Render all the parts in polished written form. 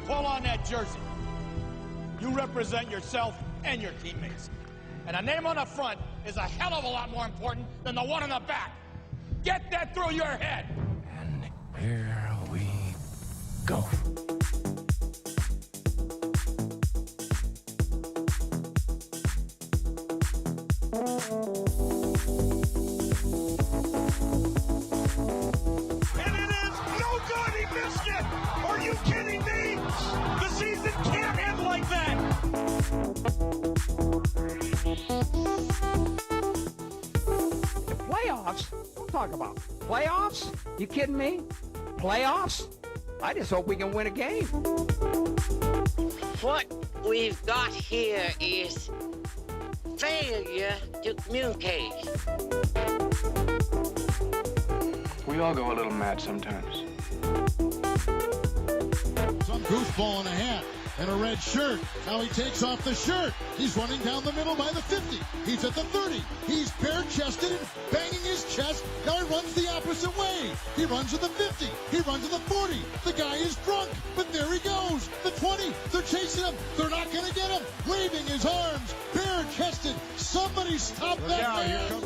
pull on that jersey. You represent yourself and your teammates. And a name on the front is a hell of a lot more important than the one on the back. Get that through your head. And here we go. And it is no good. He missed it. Are you kidding me? The season can't end like that. Playoffs? Don't talk about playoffs. You kidding me? Playoffs? I just hope we can win a game. What we've got here is failure to communicate. We all go a little mad sometimes. Some goofball in a hat and a red shirt. Now he takes off the shirt. He's running down the middle by the 50. He's at the 30. He's bare-chested and banging his chest. Now he runs the opposite way. He runs to the 50. He runs to the 40. The guy is drunk, but there he goes. The 20. They're chasing him. They're not going to get him. Waving his arms, bare-chested. Somebody stop that man.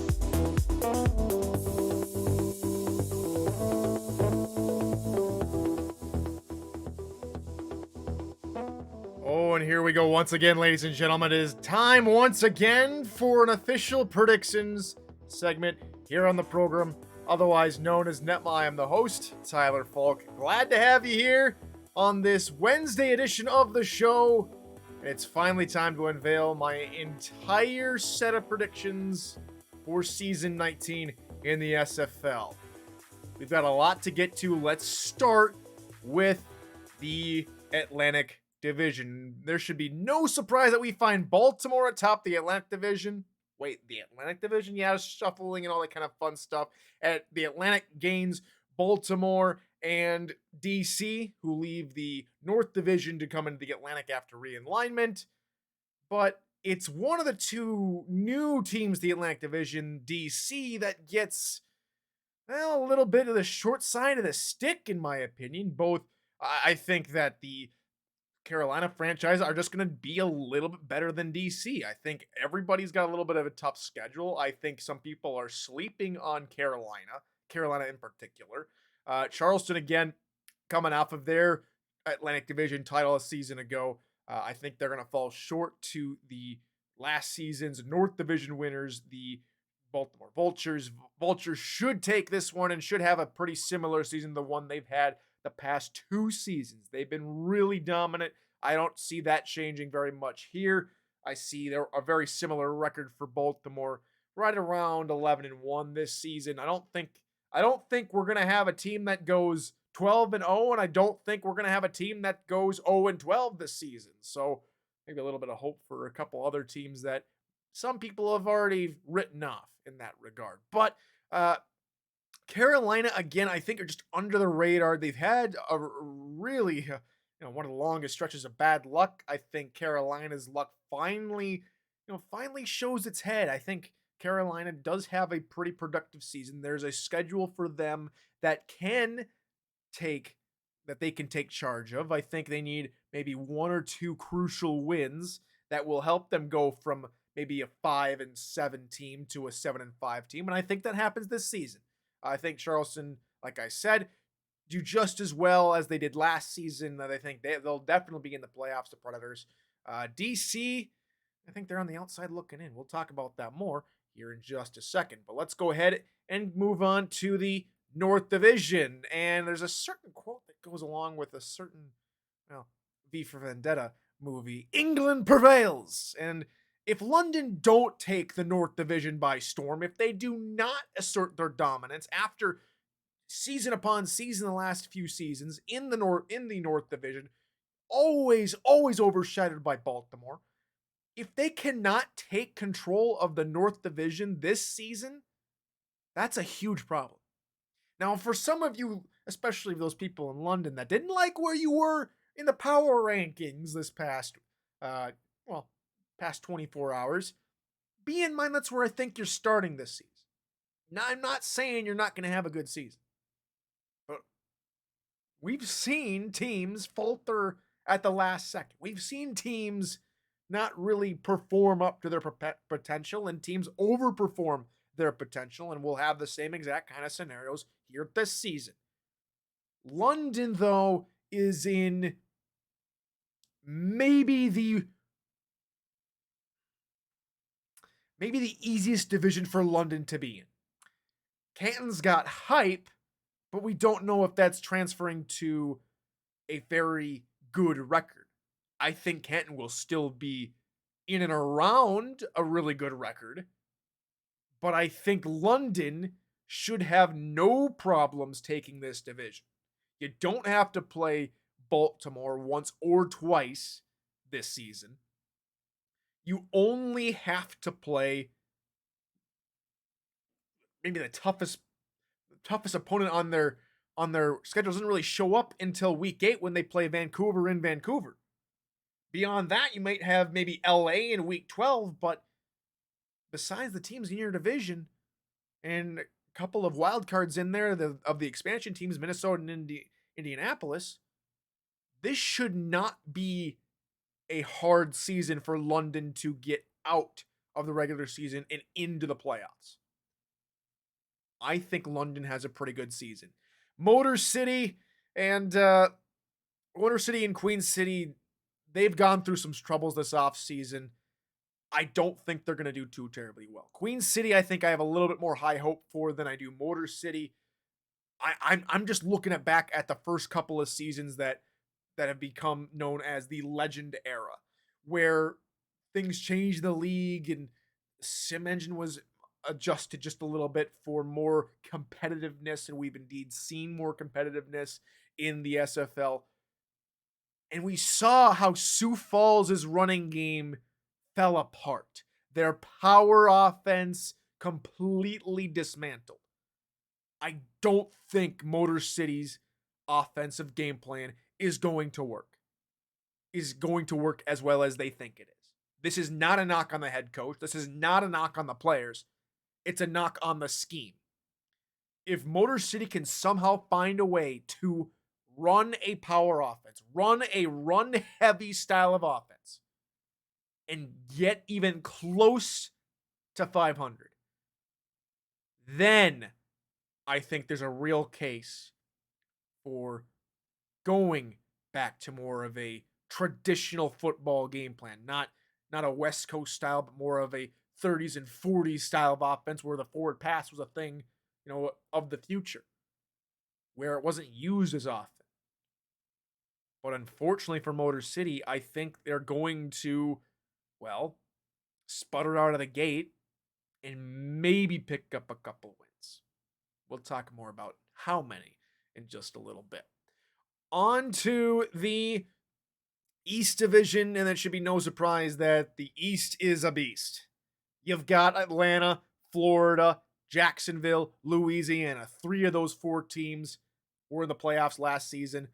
Oh, and here we go once again, ladies and gentlemen. It is time once again for an official predictions segment here on the program, otherwise known as NETMA. I am the host, Tyler Falk. Glad to have you here on this Wednesday edition of the show. And it's finally time to unveil my entire set of predictions for season 19 in the SFL. We've got a lot to get to. Let's start with the Atlantic Division. There should be no surprise that we find Baltimore atop the Atlantic Division. Wait, the Atlantic Division? Yeah, shuffling and all that kind of fun stuff. At the Atlantic gains Baltimore and DC, who leave the North Division to come into the Atlantic after realignment. But it's one of the two new teams, the Atlantic Division, DC, that gets, well, a little bit of the short side of the stick, in my opinion. Both, I think that the Carolina franchise are just going to be a little bit better than DC. I think everybody's got a little bit of a tough schedule. I think some people are sleeping on Carolina in particular. Charleston, again, coming off of their Atlantic Division title a season ago. I think they're going to fall short to the last season's North Division winners, the Baltimore Vultures. Vultures should take this one and should have a pretty similar season to the one they've had the past two seasons. They've been really dominant. I don't see that changing very much here. I see they're a very similar record for Baltimore, right around 11-1 this season. I don't think we're gonna have a team that goes 12-0, and I don't think we're gonna have a team that goes 0-12 this season. So maybe a little bit of hope for a couple other teams that some people have already written off in that regard. But Carolina, again, I think are just under the radar. They've had a really, one of the longest stretches of bad luck. I think Carolina's luck finally shows its head. I think Carolina does have a pretty productive season. There's a schedule for them that they can take charge of. I think they need maybe one or two crucial wins that will help them go from maybe a 5-7 team to a 7-5 team. And I think that happens this season. I think Charleston, like I said, do just as well as they did last season. That I think they'll definitely be in the playoffs, the Predators. DC, I think they're on the outside looking in. We'll talk about that more here in just a second. But let's go ahead and move on to the North Division. And there's a certain quote that goes along with a certain, V for Vendetta movie. England prevails. And if London don't take the North Division by storm, if they do not assert their dominance after season upon season, the last few seasons in the North Division, always overshadowed by Baltimore, if they cannot take control of the North Division this season, that's a huge problem. Now, for some of you, especially those people in London that didn't like where you were in the power rankings this past 24 hours, be in mind that's where I think you're starting this season. Now, I'm not saying you're not going to have a good season, but we've seen teams falter at the last second. We've seen teams not really perform up to their potential and teams overperform their potential, and we'll have the same exact kind of scenarios here this season. London, though, is in maybe the easiest division for London to be in. Canton's got hype, but we don't know if that's transferring to a very good record. I think Canton will still be in and around a really good record, but I think London should have no problems taking this division. You don't have to play Baltimore once or twice this season. You only have to play maybe the toughest opponent on their schedule doesn't really show up until week 8 when they play Vancouver in Vancouver. Beyond that, you might have maybe LA in week 12, but besides the teams in your division and a couple of wild cards in there of the expansion teams, Minnesota and Indianapolis, this should not be a hard season for London to get out of the regular season and into the playoffs. I think London has a pretty good season. Motor City and Queen City, they've gone through some troubles this offseason. I don't think they're going to do too terribly well. Queen City, I think I have a little bit more high hope for than I do Motor City. I'm just looking back at the first couple of seasons that have become known as the Legend era, where things changed the league and Sim Engine was adjusted just a little bit for more competitiveness, and we've indeed seen more competitiveness in the SFL. And we saw how Sioux Falls' running game fell apart. Their power offense completely dismantled. I don't think Motor City's offensive game plan is going to work as well as they think it is. This is not a knock on the head coach. This is not a knock on the players. It's a knock on the scheme. If Motor City can somehow find a way to run a power offense, run a run-heavy style of offense, and get even close to 500, then I think there's a real case for going back to more of a traditional football game plan, not a West Coast style, but more of a 30s and 40s style of offense where the forward pass was a thing, of the future, where it wasn't used as often. But unfortunately for Motor City, I think they're going to, sputter out of the gate and maybe pick up a couple wins. We'll talk more about how many in just a little bit. On to the East Division, and it should be no surprise that the East is a beast. You've got Atlanta, Florida, Jacksonville, Louisiana. 3 of those 4 teams were in the playoffs last season.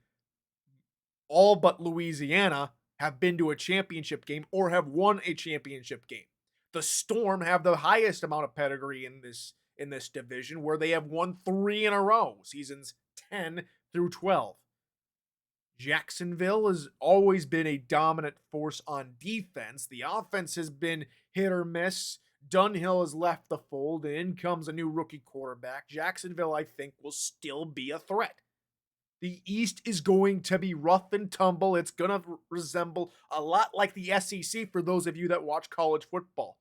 All but Louisiana have been to a championship game or have won a championship game. The Storm have the highest amount of pedigree in this division, where they have won 3 in a row, seasons 10 through 12. Jacksonville has always been a dominant force on defense. The offense has been hit or miss. Dunhill has left the fold, and in comes a new rookie quarterback. Jacksonville, I think, will still be a threat. The East is going to be rough and tumble. It's going to resemble a lot like the SEC for those of you that watch college football.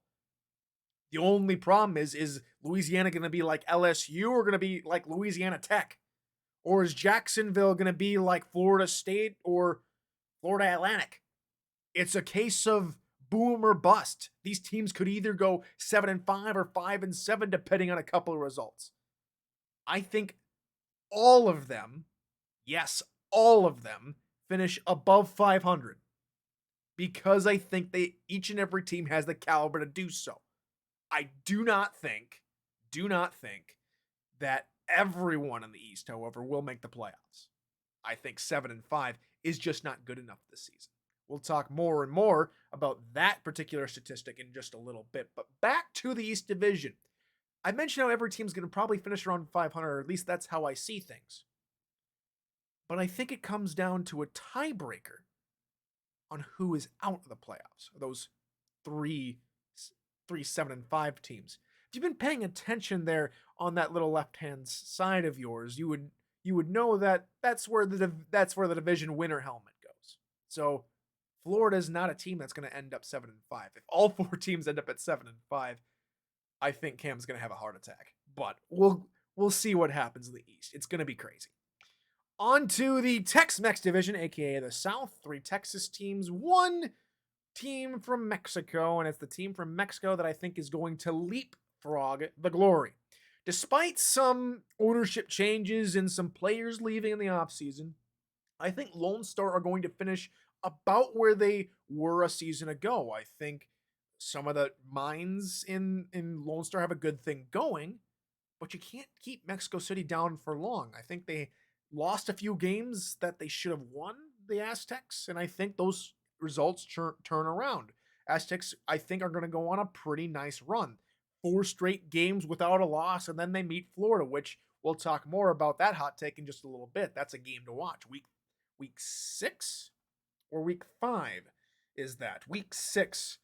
The only problem is Louisiana going to be like LSU or going to be like Louisiana Tech? Or is Jacksonville going to be like Florida State or Florida Atlantic? It's a case of boom or bust. These teams could either go 7-5 or 5-7, depending on a couple of results. I think all of them, yes, all of them, finish above 500 because I think each and every team has the caliber to do so. I do not think that everyone in the East, however, will make the playoffs. I think 7-5 is just not good enough this season. We'll talk more and more about that particular statistic in just a little bit. But back to the East Division. I mentioned how every team's going to probably finish around 500, or at least that's how I see things. But I think it comes down to a tiebreaker on who is out of the playoffs. Those three 7-5 teams. If you've been paying attention there on that little left-hand side of yours, you would know that that's where the division winner helmet goes. So Florida is not a team that's going to end up 7-5. If all 4 teams end up at 7-5, I think Cam's going to have a heart attack. But we'll see what happens in the East. It's going to be crazy. On to the Tex-Mex division, aka the South. 3 Texas teams, 1 team from Mexico, and it's the team from Mexico that I think is going to leapfrog the glory. Despite some ownership changes and some players leaving in the offseason, I think Lone Star are going to finish about where they were a season ago. I think some of the minds in Lone Star have a good thing going, but you can't keep Mexico City down for long. I think they lost a few games that they should have won, the Aztecs, and I think those results turn around. Aztecs, I think, are going to go on a pretty nice run. 4 straight games without a loss, and then they meet Florida, which we'll talk more about that hot take in just a little bit. That's a game to watch. Week 6 or week 5 is that. Week 6,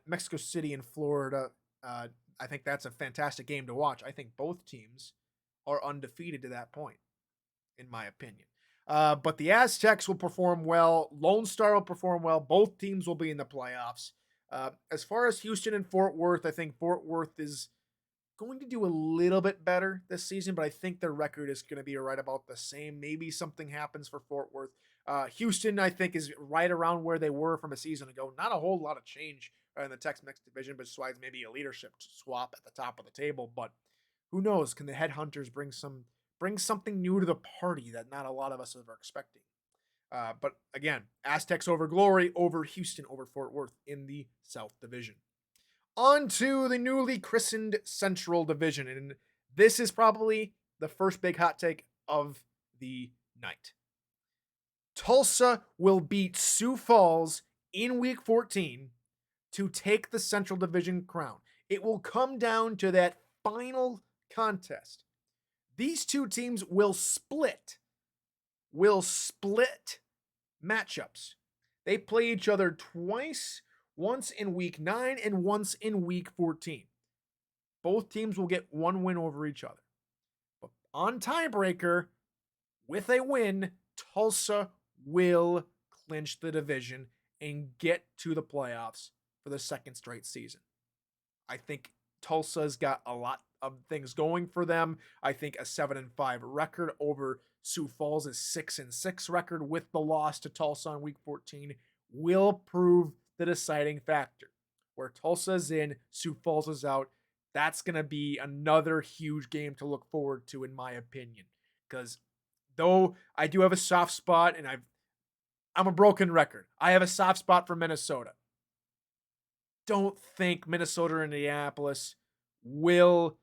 Mexico City and Florida. I think that's a fantastic game to watch. I think both teams are undefeated to that point, in my opinion. But the Aztecs will perform well. Lone Star will perform well. Both teams will be in the playoffs. As far as Houston and Fort Worth, I think Fort Worth is going to do a little bit better this season, but I think their record is going to be right about the same. Maybe something happens for Fort Worth. Houston, I think, is right around where they were from a season ago. Not a whole lot of change in the Tex-Mex division, besides maybe a leadership swap at the top of the table. But who knows? Can the Headhunters bring something new to the party that not a lot of us are expecting? But again, Aztecs over Glory, over Houston, over Fort Worth in the South Division. On to the newly christened Central Division, and this is probably the first big hot take of the night. Tulsa will beat Sioux Falls in Week 14 to take the Central Division crown. It will come down to that final contest. These 2 teams will split matchups. They play each other twice, once in Week 9 and once in Week 14. Both teams will get 1 win over each other. But on tiebreaker, with a win, Tulsa will clinch the division and get to the playoffs for the second straight season. I think Tulsa's got a lot of things going for them. I think a 7-5 record over Sioux Falls' 6-6 record with the loss to Tulsa in Week 14 will prove the deciding factor. Where Tulsa's in, Sioux Falls is out. That's going to be another huge game to look forward to, in my opinion. Because though I do have a soft spot, and I'm a broken record, I have a soft spot for Minnesota. Don't think Minnesota or Indianapolis will,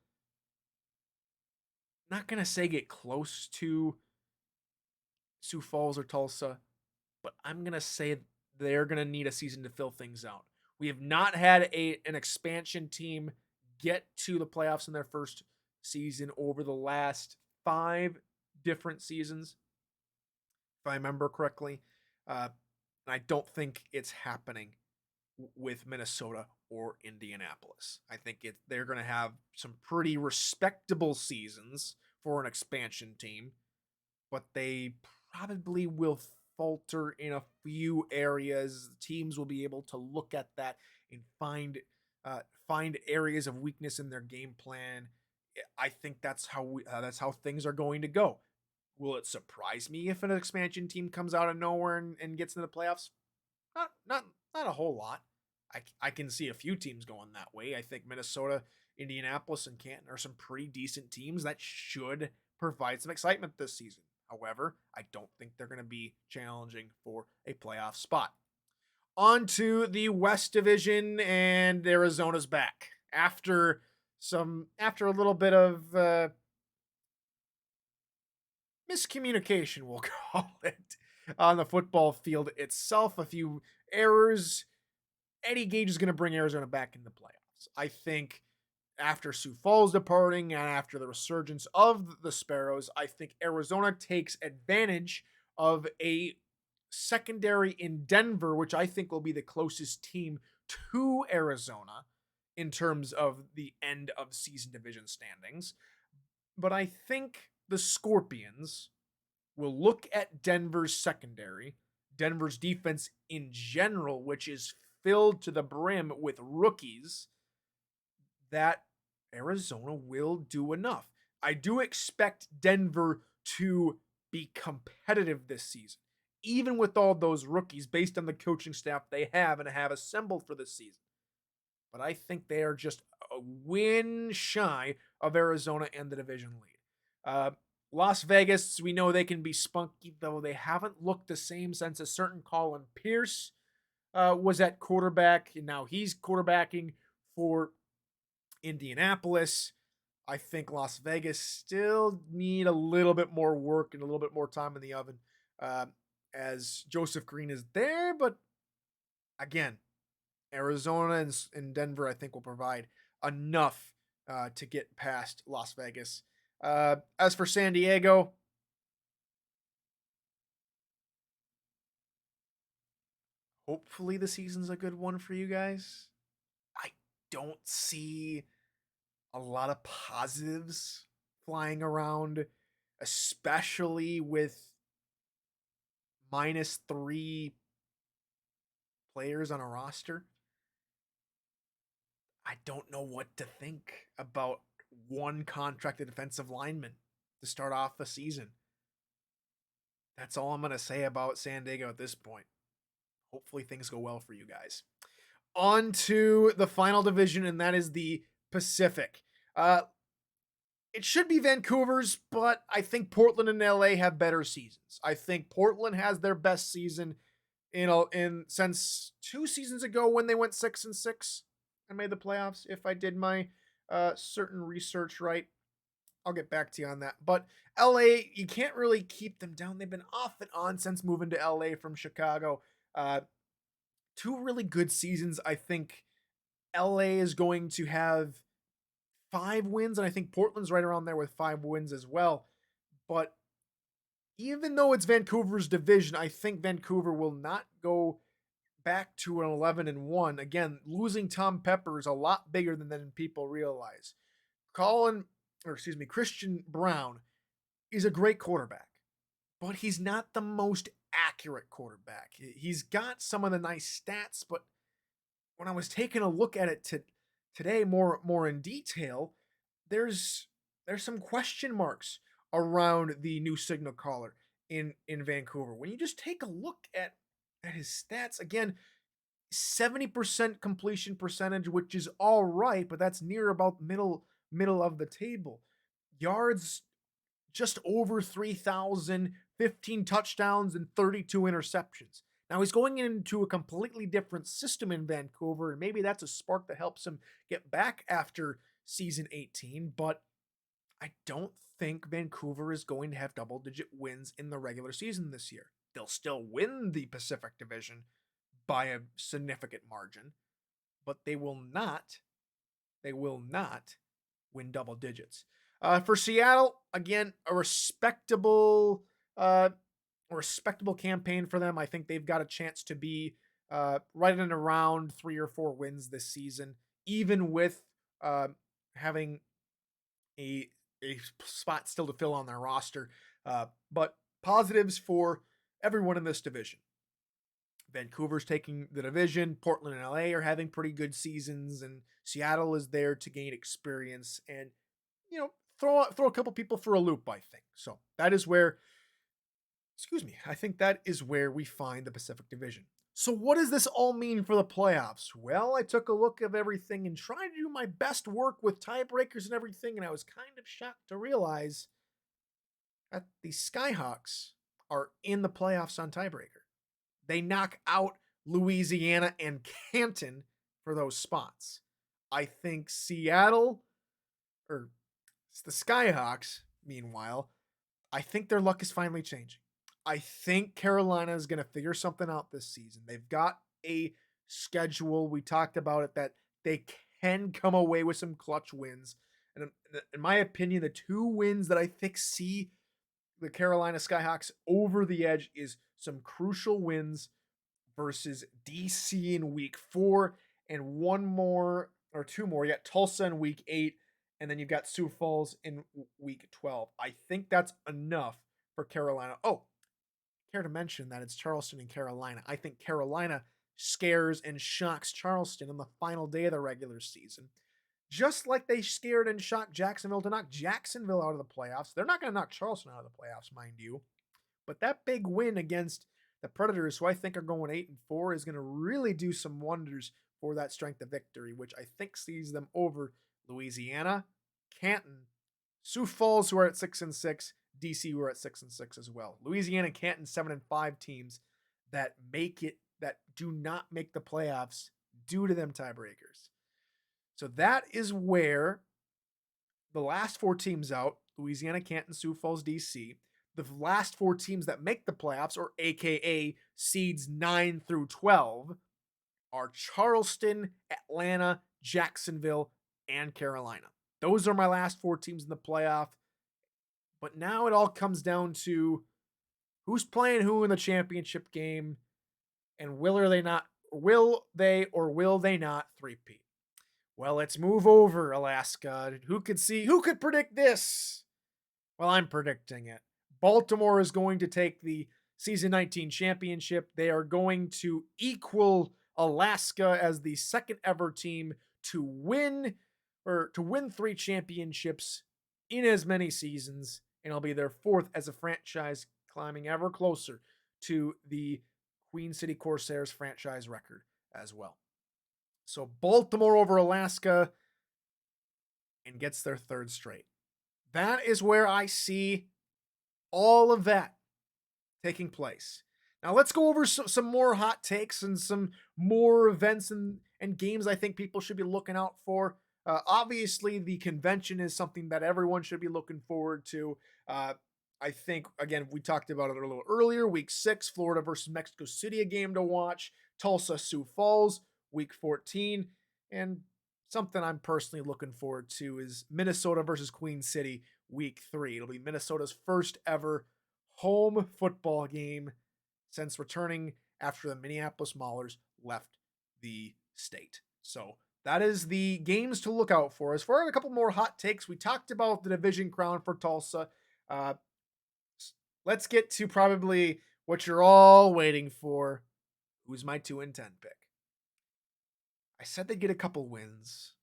not going to say get close to Sioux Falls or Tulsa, but I'm going to say they're going to need a season to fill things out. We have not had an expansion team get to the playoffs in their first season over the last 5 different seasons, if I remember correctly. And I don't think it's happening with Minnesota or Indianapolis. I think they're going to have some pretty respectable seasons for an expansion team, but they probably will falter in a few areas. Teams will be able to look at that and find areas of weakness in their game plan. I think that's how things are going to go. Will it surprise me if an expansion team comes out of nowhere and gets into the playoffs? Not a whole lot. I can see a few teams going that way. I think Minnesota, Indianapolis, and Canton are some pretty decent teams that should provide some excitement this season. However, I don't think they're going to be challenging for a playoff spot. On to the West Division, and Arizona's back. After a little bit of miscommunication, we'll call it, on the football field itself, a few errors. Eddie Gage is going to bring Arizona back in the playoffs. I think after Sioux Falls departing and after the resurgence of the Sparrows, I think Arizona takes advantage of a secondary in Denver, which I think will be the closest team to Arizona in terms of the end of season division standings. But I think the Scorpions will look at Denver's secondary, Denver's defense in general, which is filled to the brim with rookies, that Arizona will do enough. I do expect Denver to be competitive this season, even with all those rookies, based on the coaching staff they have and have assembled for this season. But I think they are just a win shy of Arizona and the division lead. Las Vegas, we know they can be spunky, though they haven't looked the same since a certain Colin Pierce was at quarterback, and now he's quarterbacking for Indianapolis. I think Las Vegas still need a little bit more work and a little bit more time in the oven, as Joseph Green is there. But again, Arizona and Denver, I think, will provide enough to get past Las Vegas. As for San Diego, hopefully the season's a good one for you guys. I don't see a lot of positives flying around, especially with -3 players on a roster. I don't know what to think about one contracted defensive lineman to start off the season. That's all I'm going to say about San Diego at this point. Hopefully things go well for you guys. On to the final division, and that is the Pacific. It should be Vancouver's, but I think Portland and LA have better seasons. I think Portland has their best season in since 2 seasons ago when they went 6-6 and made the playoffs. If I did my certain research right, I'll get back to you on that. But LA, you can't really keep them down. They've been off and on since moving to LA from Chicago. 2 really good seasons. I think LA is going to have 5 wins, and I think Portland's right around there with 5 wins as well. But even though it's Vancouver's division, I think Vancouver will not go back to an 11-1. Again, losing Tom Pepper is a lot bigger than people realize. Christian Brown is a great quarterback, but he's not the most accurate quarterback. He's got some of the nice stats, but when I was taking a look at it today more in detail, there's some question marks around the new signal caller in Vancouver. When you just take a look at his stats, again, 70% completion percentage, which is all right, but that's near about middle of the table. Yards just over 3,000, 15 touchdowns and 32 interceptions. Now he's going into a completely different system in Vancouver, and maybe that's a spark that helps him get back after season 18, but I don't think Vancouver is going to have double-digit wins in the regular season this year. They'll still win the Pacific Division by a significant margin, but they will not win double digits. For Seattle, again, a respectable campaign for them. I think they've got a chance to be right in around 3 or 4 wins this season, even with having a spot still to fill on their roster. But positives for everyone in this division. Vancouver's taking the division. Portland and LA are having pretty good seasons, and Seattle is there to gain experience and, throw a couple people for a loop, I think. So that is where, I think that is where we find the Pacific Division. So what does this all mean for the playoffs? Well, I took a look at everything and tried to do my best work with tiebreakers and everything, and I was kind of shocked to realize that the Skyhawks are in the playoffs on tiebreaker. They knock out Louisiana and Canton for those spots. I think the Skyhawks, meanwhile, I think their luck is finally changing. I think Carolina is going to figure something out this season. They've got a schedule. We talked about it, that they can come away with some clutch wins. And in my opinion, the 2 wins that I think see the Carolina Skyhawks over the edge is some crucial wins versus DC in week 4 and one more or two more. You got Tulsa in week 8, and then you've got Sioux Falls in week 12. I think that's enough for Carolina. Oh, care to mention that it's Charleston and Carolina. I think Carolina scares and shocks Charleston on the final day of the regular season. Just like they scared and shocked Jacksonville to knock Jacksonville out of the playoffs. They're not going to knock Charleston out of the playoffs, mind you. But that big win against the Predators, who I think are going 8-4, is going to really do some wonders for that strength of victory, which I think sees them over Louisiana, Canton, Sioux Falls, who are at 6-6, DC, who are at 6-6 as well. Louisiana and Canton, 7-5 teams that do not make the playoffs due to them tiebreakers. So that is where the last 4 teams out, Louisiana, Canton, Sioux Falls, DC, the last 4 teams that make the playoffs, or AKA seeds 9 through 12, are Charleston, Atlanta, Jacksonville, and Carolina. Those are my last 4 teams in the playoff. But now it all comes down to who's playing who in the championship game, and will they or will they not three-peat? Well, let's move over, Alaska. Who could predict this? Well, I'm predicting it. Baltimore is going to take the season 19 championship. They are going to equal Alaska as the second ever team to win 3 championships in as many seasons, and it'll be their 4th as a franchise, climbing ever closer to the Queen City Corsairs franchise record as well. So Baltimore over Alaska and gets their 3rd straight. That is where I see all of that taking place. Now let's go over some more hot takes and some more events and games I think people should be looking out for. Obviously, the convention is something that everyone should be looking forward to. I think, again, we talked about it a little earlier. Week 6, Florida versus Mexico City, a game to watch. Tulsa, Sioux Falls, week 14. And something I'm personally looking forward to is Minnesota versus Queen City, week 3. It'll be Minnesota's first ever home football game since returning after the Minneapolis Maulers left the state. So that is the games to look out for. As far as a couple more hot takes, we talked about the division crown for Tulsa. Let's get to probably what you're all waiting for. Who's my 2-10 pick? I said they'd get a couple wins.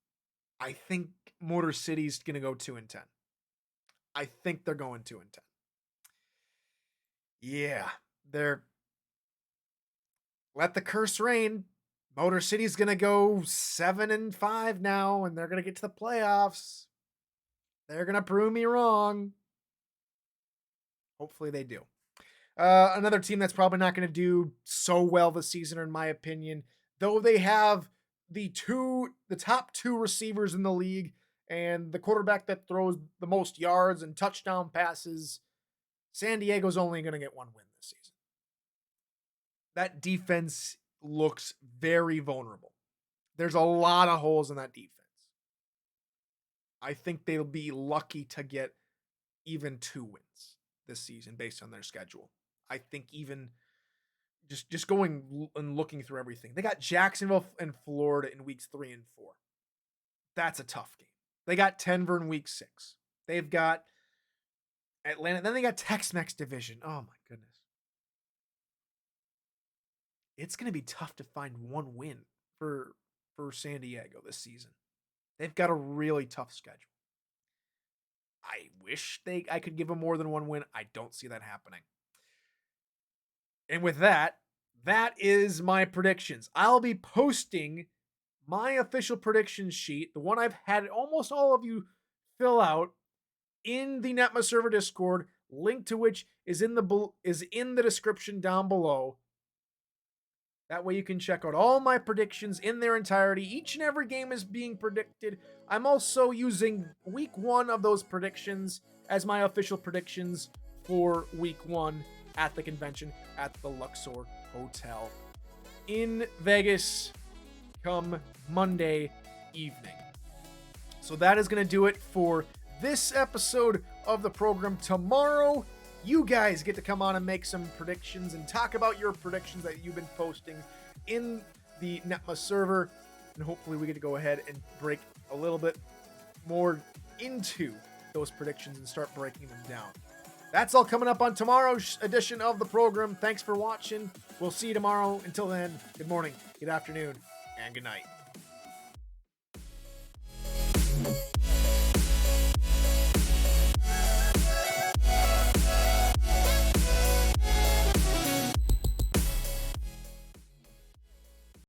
I think Motor City's going to go 2-10. I think they're going 2-10. Yeah, let the curse reign. Motor City's going to go 7-5 now, and they're going to get to the playoffs. They're going to prove me wrong. Hopefully they do. Another team that's probably not going to do so well this season, in my opinion, though they have the top 2 receivers in the league and the quarterback that throws the most yards and touchdown passes, San Diego's only going to get 1 win this season. That defense looks very vulnerable. There's a lot of holes in that defense. I think they'll be lucky to get even 2 wins this season based on their schedule. I think even just going and looking through everything. They got Jacksonville and Florida in weeks 3 and 4. That's a tough game. They got Denver in week 6. They've got Atlanta. Then they got Tex-Mex division. Oh my goodness. It's going to be tough to find 1 win for San Diego this season. They've got a really tough schedule. I wish I could give them more than 1 win. I don't see that happening. And with that is my predictions. I'll be posting my official prediction sheet, the one I've had almost all of you fill out, in the NETMA server Discord, link to which is in the description down below. That way you can check out all my predictions in their entirety. Each and every game is being predicted. I'm also using week 1 of those predictions as my official predictions for week 1 at the convention at the Luxor Hotel in Vegas come Monday evening. So that is going to do it for this episode of the program. Tomorrow you guys get to come on and make some predictions and talk about your predictions that you've been posting in the NETMA server. And hopefully we get to go ahead and break a little bit more into those predictions and start breaking them down. That's all coming up on tomorrow's edition of the program. Thanks for watching. We'll see you tomorrow. Until then, good morning, good afternoon, and good night.